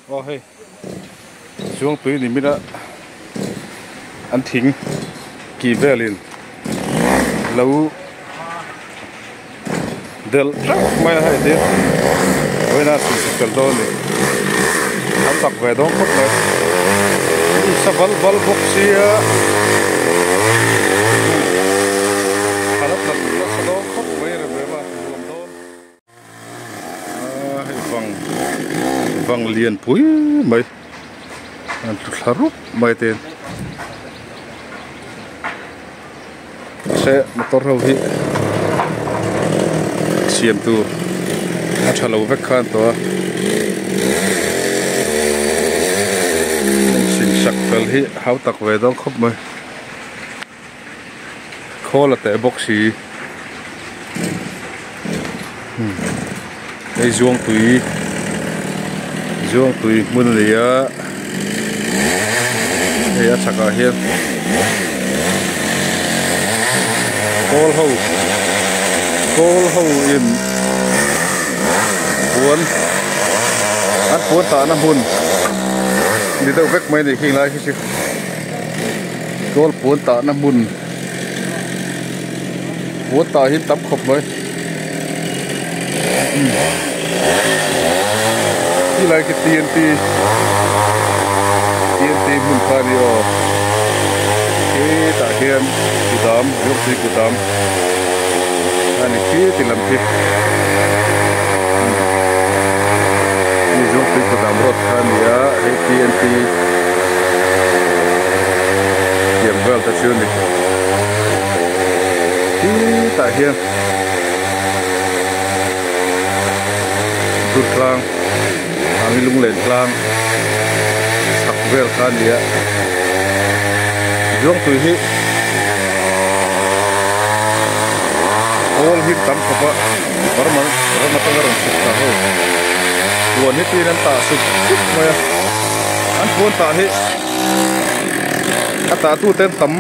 Ô hey, xuống túi thì mới đã ăn thính kỳ về liền lâu del mai hay đi với na sự sự đó này ăn tắc về đó không này sa val val bốc xia halat na sa đó không về rồi về mà làm đó vang liền pui mày anh harup mày tên xe motor hầu hi xiêm tu anh chào lâu vết khan to xin sắc fel hi háo tắc về đó khóc mày khó là tệ bốc xì đây zuông tùy muốn gì á đây á chắc là hiền call hậu in cuốn tạ nó hùn đi đâu vết mấy này khi lại cái chứ call cuốn tạ nó hùn cuốn tạ hiến tắm khóc mấy đi lại cái TNT hùn pha đi ô cái tạ hiền cụ đám lúc gì cụ đám anh kia thì làm việc đi lúc gì cụ đám rót pha đi á cái TNT kiểm vào ta chưa đi cái tạ hiền tụt lang anh lung lên lang sắp về pha đi á zuông tùy hi all hit tam khopa barman tagaram sukta ho tuan hi tin ta suk maya an phun ta hi ata tu ten tam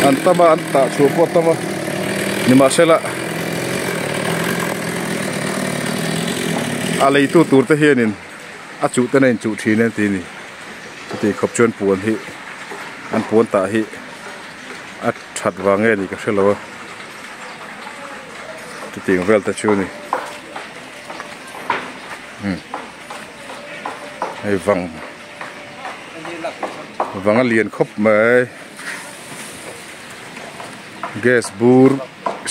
an tama an ta chu po tama nima sela alei tu tur te hianin a chu te nen chu thi nen ti ni thì khop chuan puan hi an puan ta hi a that wange ni ka hrelo ti ting vel ta chu ni ai vang alien khop mai gas bur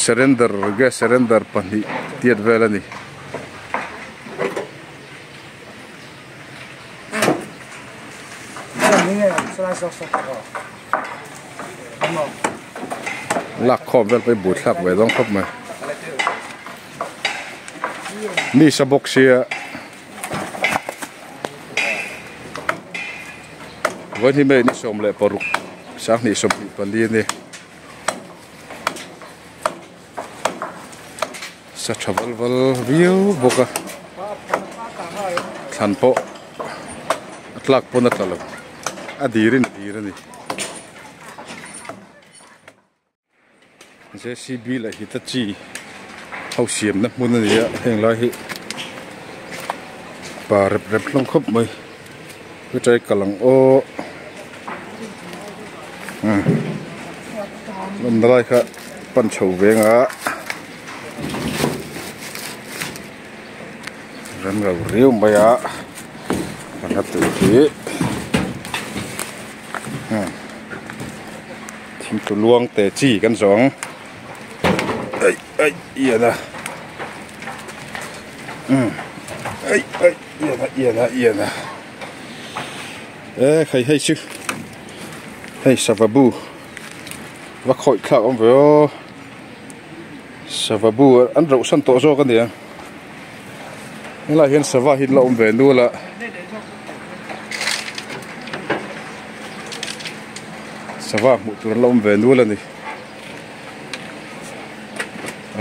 surrender pani tiat vel ani lạc khom velไปบูดlạc vềต้องkhop màนี่สะบกเสียวันที่ไม่นิสมเลยปรุกสักนิสมปลีนี่สัชวัลวิวบกะทันโปหลักปนตลอดดีรินนี่JCB ละฮิตาจีเอาเสียมนะมุนนี่อะเฮงไรฮิป่าเร็บลงครบไหมก็ใจกำลังโอ้มันอะไรครับปั้นเฉาเวงอ่ะเริ่มเราเรียวไปอ่ะมันก็ตื่นทีทีมตัวลวงเตะจี้กันสองเอียนะเอียนะใครให้ชื่อให้ซาบาบูว่าคอยข้าวอันเวอซาบาบูอันเราสันโตโซกันเดียงนี่เราเห็นสวะหินเราอันเวดูละสวะมุตุนเราอันเวดูละนี่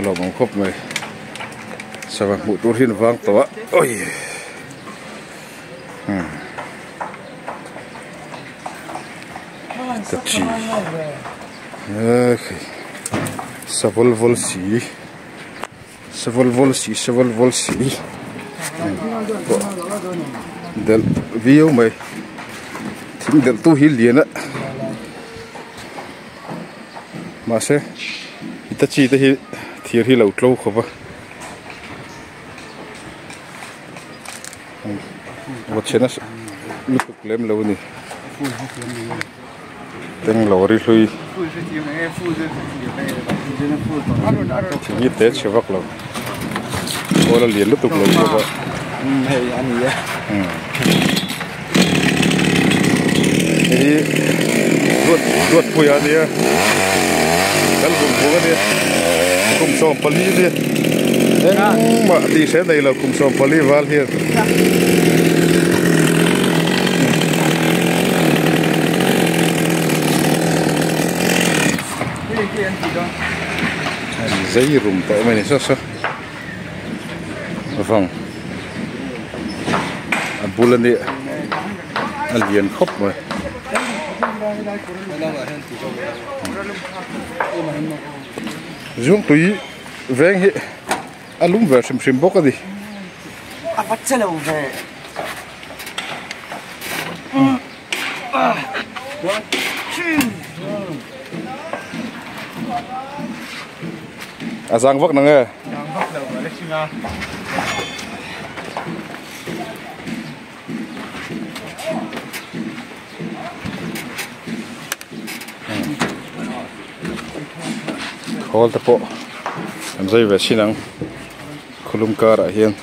เราบังคับไหมสวัสดิ์มุตุรินวางตัวโอ้ยตัดชีสวัลสี del view mày thím del tu hi liền á mà sẽ Itachi te hi thir hi lo tlo khoba wat chena lutuk lem lo ni teng lo ri hlui ni te chewak lo ola lian lutuk lo khoba hei ani ya ni ruột puya dia dal kum puga dia kum som pali dia ma di se dai lo kum som pali wal hier giấy rùng tại mày này sao vâng bulan đi liền khóc rồi dùng túi vén hết alum về xem bốc cái gì bắt chân đầu về giang vắc năng nghe hol tapo am zai ve sinang khulum kar a hian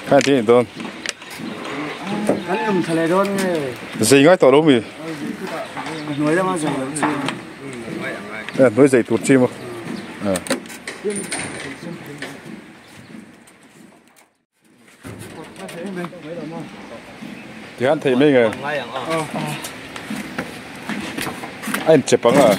khai tin don kan thale don nge zai ngai to lo mi nói ra mà rồi nói dậy tuột chim à thì anh thấy mấy người anh chụp bằng à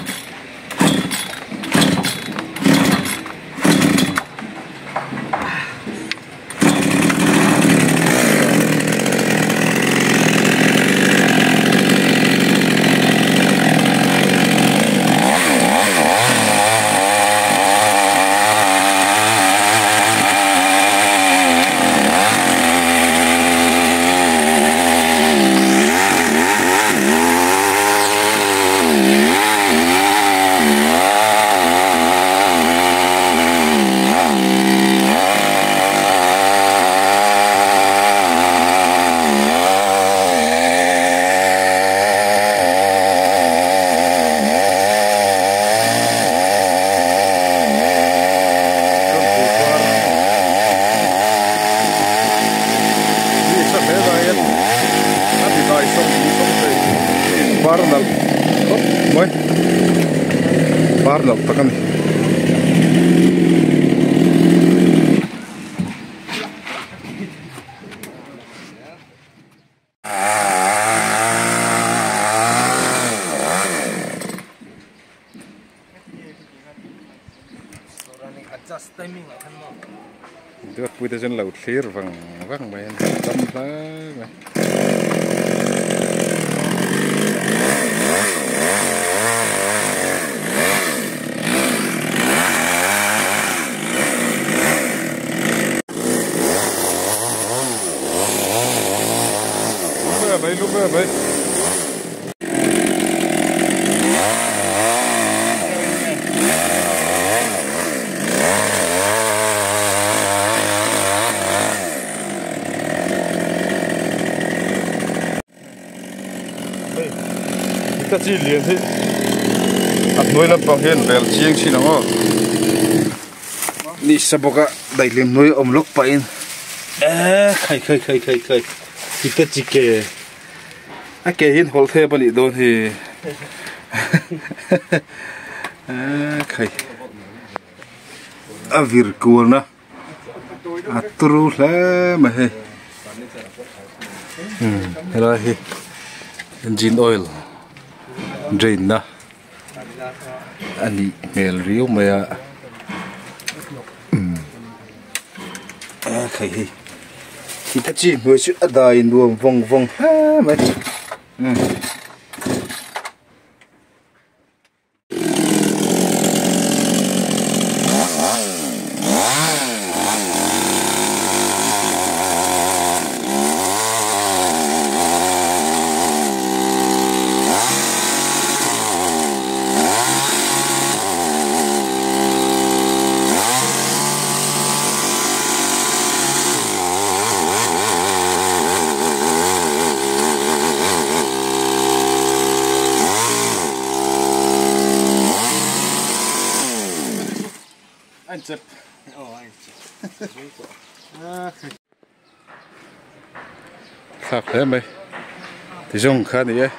Barnal takan adjust timing lại thân mà được bây giờ dân lẩu clear vàng vàng mày tâm lá mày lúc mấy ta chỉ liền thế ăn nuôi làm bằng hiền về chiên xin nó đi sao boka đại liền nuôi om lốc pain khai thì ta chỉ kể cái hiền hol thế bali don thì khai vir cool na atru la mà he hello he engine oil drain na ani mel riu maya khai hi thì ta chỉ nuôi sự đài nuông vòng vòng ha mày anh chụp khác thế mày thì dùng khá này